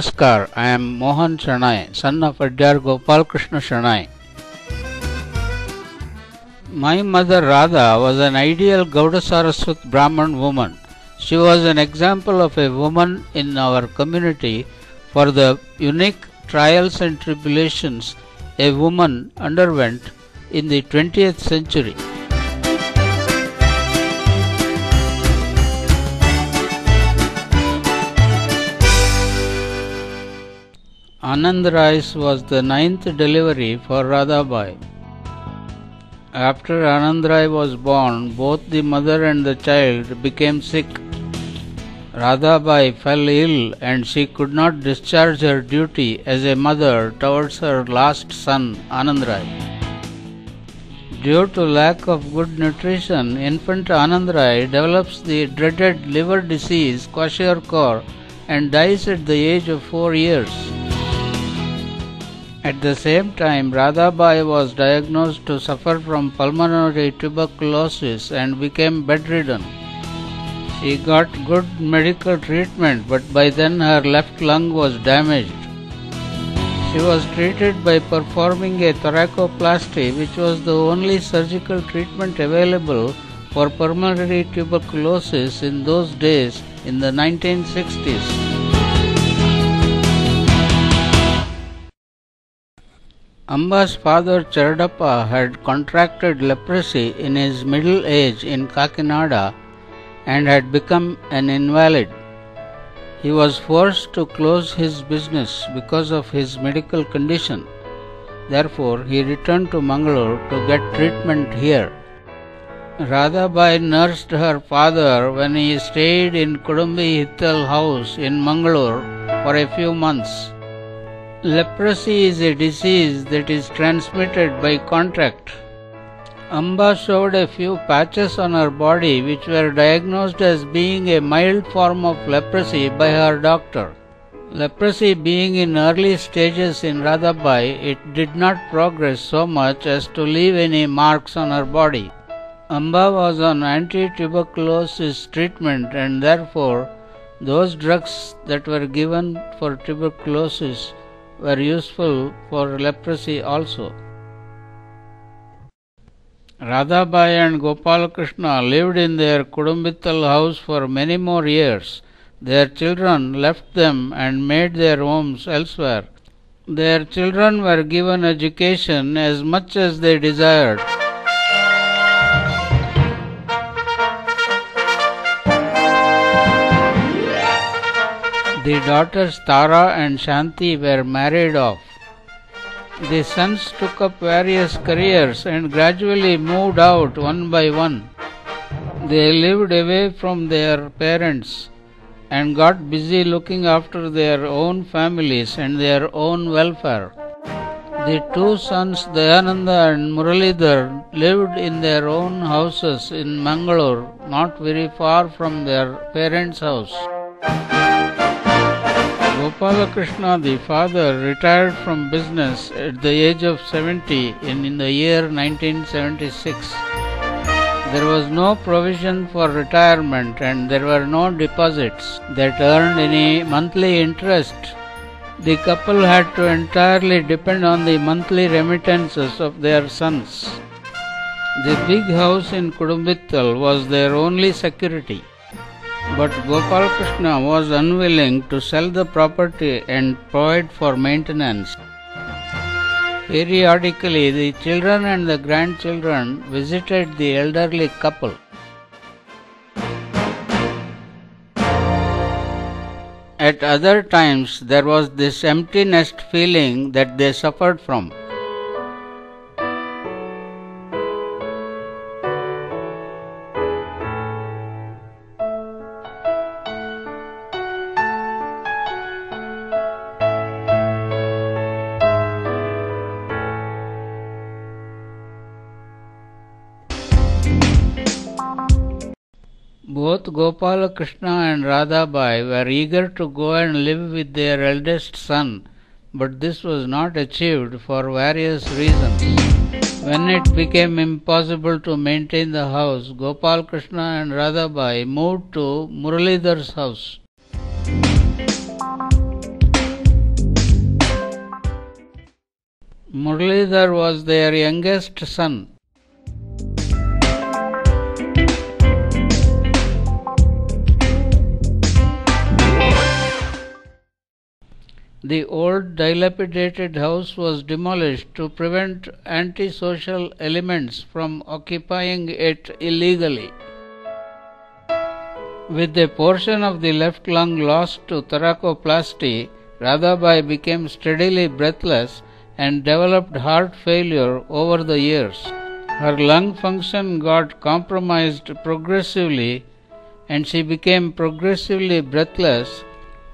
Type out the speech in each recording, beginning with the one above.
Namaskar, I am Mohan Shanai, son of Adyar Gopal Krishna Shanai. My mother Radha was an ideal Gowda Saraswath Brahman woman. She was an example of a woman in our community for the unique trials and tribulations a woman underwent in the 20th century. Anand Rai's was the 9th delivery for Radha Bai. After Anand Rai was born, both the mother and the child became sick. Radha Bai fell ill and she could not discharge her duty as a mother towards her last son, Anand Rai. Due to lack of good nutrition, infant Anand Rai develops the dreaded liver disease kwashiorkor and dies at the age of 4 years. At the same time, Radha Bai was diagnosed to suffer from pulmonary tuberculosis and became bedridden. She got good medical treatment, but by then her left lung was damaged. She was treated by performing a thoracoplasty, which was the only surgical treatment available for pulmonary tuberculosis in those days in the 1960s. Amba's father Charadappa had contracted leprosy in his middle age in Kakinada and had become an invalid. He was forced to close his business because of his medical condition. Therefore, he returned to Mangalore to get treatment here. Radha Bai nursed her father when he stayed in Kudumbi Hittal house in Mangalore for a few months. Leprosy is a disease that is transmitted by contact. Amba showed a few patches on her body which were diagnosed as being a mild form of leprosy by her doctor. Leprosy being in early stages in Radha Bai, it did not progress so much as to leave any marks on her body. Amba was on anti-tuberculosis treatment and therefore those drugs that were given for tuberculosis were useful for leprosy also. Radha Bai and Gopal Krishna lived in their Kudumbittal house for many more years. Their children left them and made their homes elsewhere. Their children were given education as much as they desired. The daughters Tara and Shanti were married off. The sons took up various careers and gradually moved out one by one. They lived away from their parents and got busy looking after their own families and their own welfare. The two sons Dayananda and Muralidhar lived in their own houses in Mangalore, not very far from their parents' house. Gopala Krishna, the father, retired from business at the age of 70 in the year 1976. There was no provision for retirement and there were no deposits that earned any monthly interest. The couple had to entirely depend on the monthly remittances of their sons. The big house in Kudumbittal was their only security. But Gopal Krishna was unwilling to sell the property and provide for maintenance. Periodically, the children and the grandchildren visited the elderly couple. At other times, there was this empty nest feeling that they suffered from. Both Gopala Krishna and Radha Bai were eager to go and live with their eldest son, but this was not achieved for various reasons. When it became impossible to maintain the house, Gopal Krishna and Radha Bai moved to Muralidhar's house. Muralidhar was their youngest son. The old dilapidated house was demolished to prevent antisocial elements from occupying it illegally. With a portion of the left lung lost to thoracoplasty, Radha Bai became steadily breathless and developed heart failure over the years. Her lung function got compromised progressively and she became progressively breathless.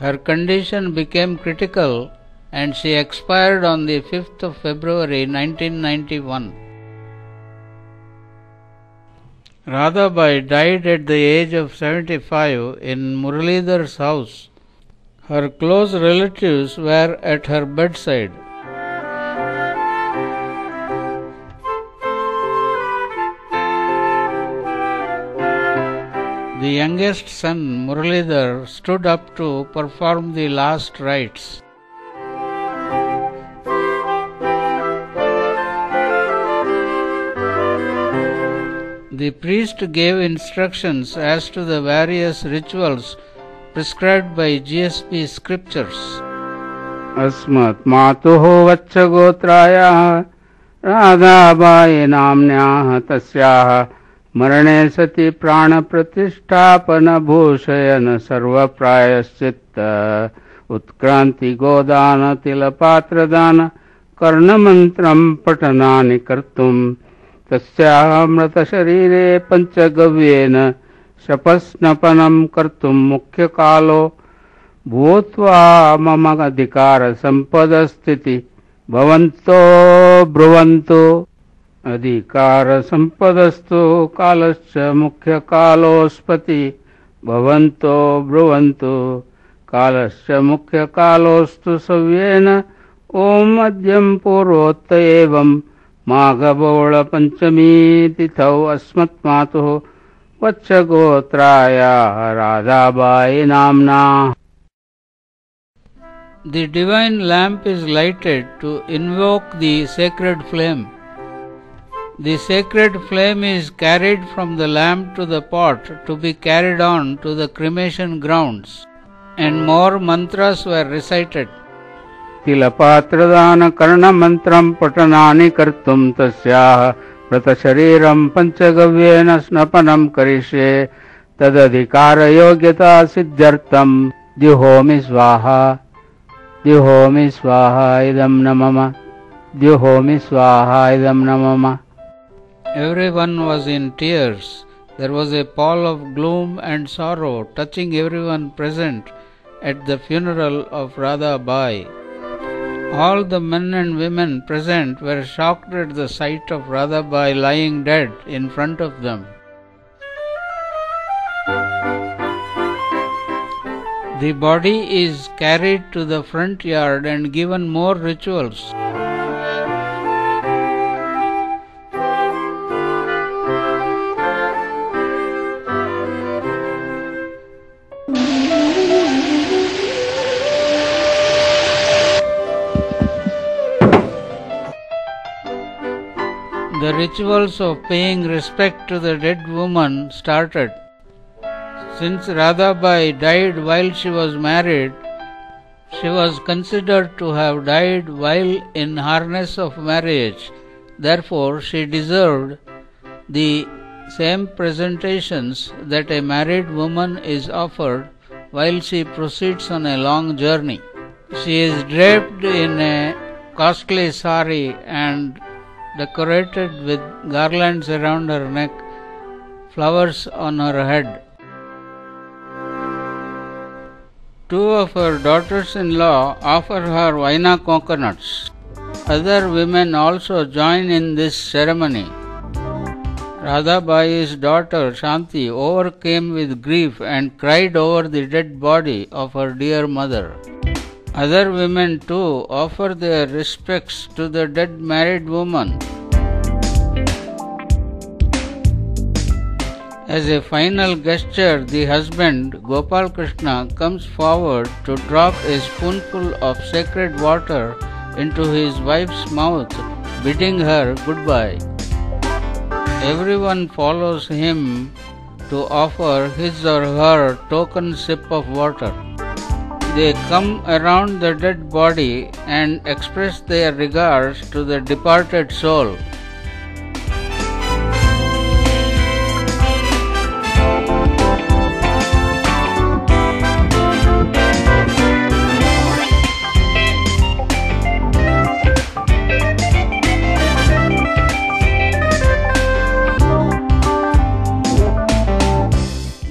Her condition became critical and she expired on the 5th of February 1991. Radha Bai died at the age of 75 in Muralidhar's house. Her close relatives were at her bedside. The youngest son, Muralidhar, stood up to perform the last rites. The priest gave instructions as to the various rituals prescribed by GSP scriptures. Asmat matuho vachchagotraya Radha Bai namnyaha tasyaha Marane sati prana pratisthapana bhushayana sarva prayaschitta Utkranti godana tilapatradana Karna mantram patanani kartum Tasyaha mrata sharire panchagavyena Shapasnapanam kartum mukhya kalo Bhutva mama adhikara sampadastiti Bhavanto bruvanto Adhikara sampadastu kalascha mukhya kalospati Bhavanto bruvanto kalascha mukhya kalostu savyena Om adhyam purvota evam Maghabhola panchami tithau asmat matuh vachchagotraya Radha Bai namna. The divine lamp is lighted to invoke the sacred flame. The sacred flame is carried from the lamp to the pot to be carried on to the cremation grounds, and more mantras were recited. Tilapatradana karna mantram patanani kartum tasyaha prata shariram panchagavyena snapanam karishe tadadhikara yogyata siddhartam dihomi swaha dihomi swaha idam namama dihomi swaha idam namama. Everyone was in tears. There was a pall of gloom and sorrow touching everyone present at the funeral of Radha Bai. All the men and women present were shocked at the sight of Radha Bai lying dead in front of them. The body is carried to the front yard and given more rituals. The rituals of paying respect to the dead woman started. Since Radha Bai died while she was married, she was considered to have died while in harness of marriage. Therefore, she deserved the same presentations that a married woman is offered while she proceeds on a long journey. She is draped in a costly sari and decorated with garlands around her neck, flowers on her head. Two of her daughters-in-law offer her vaina coconuts. Other women also join in this ceremony. Radha Bai's daughter Shanti overcame with grief and cried over the dead body of her dear mother. Other women too offer their respects to the dead married woman. As a final gesture, the husband, Gopal Krishna, comes forward to drop a spoonful of sacred water into his wife's mouth, bidding her goodbye. Everyone follows him to offer his or her token sip of water. They come around the dead body and express their regards to the departed soul.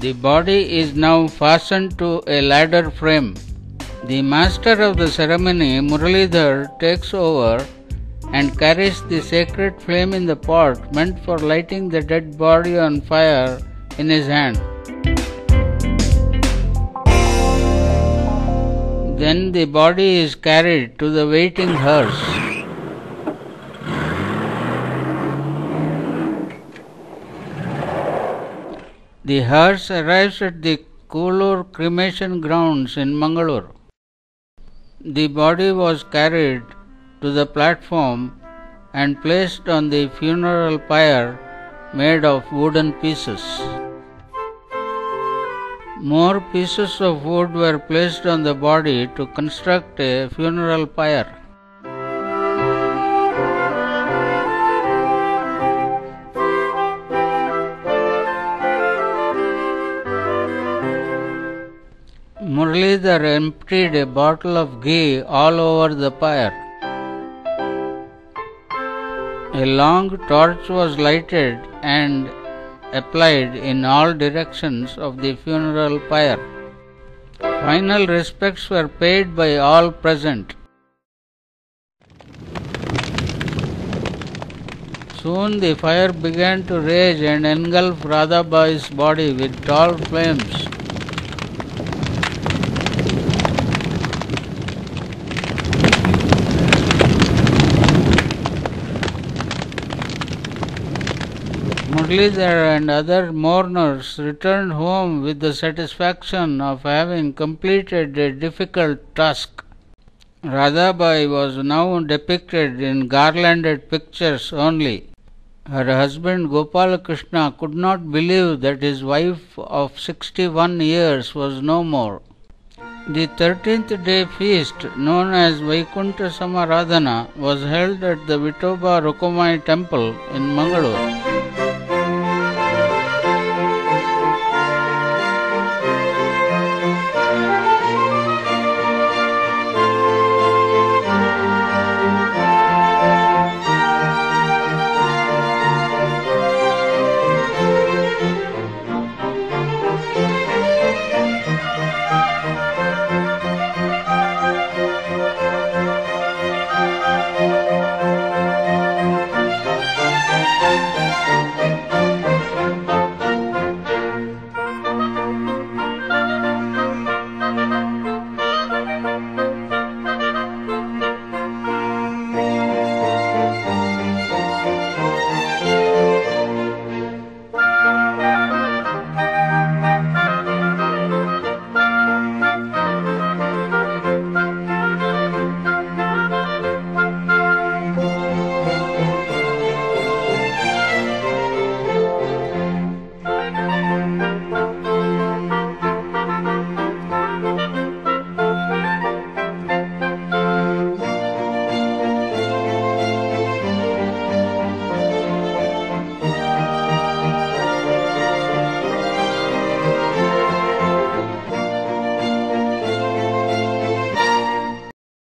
The body is now fastened to a ladder frame. The master of the ceremony, Muralidhar, takes over and carries the sacred flame in the pot meant for lighting the dead body on fire in his hand. Then the body is carried to the waiting hearse. The hearse arrives at the Koolur cremation grounds in Mangalore. The body was carried to the platform and placed on the funeral pyre made of wooden pieces. More pieces of wood were placed on the body to construct a funeral pyre. Muralidhar emptied a bottle of ghee all over the pyre. A long torch was lighted and applied in all directions of the funeral pyre. Final respects were paid by all present. Soon the fire began to rage and engulf Radha Bai's body with tall flames. Muralidhar and other mourners returned home with the satisfaction of having completed a difficult task. Radha Bai was now depicted in garlanded pictures only. Her husband Gopalakrishna could not believe that his wife of 61 years was no more. The 13th day feast, known as Vaikunta Samaradhana, was held at the Vithoba Rukumai temple in Mangalore.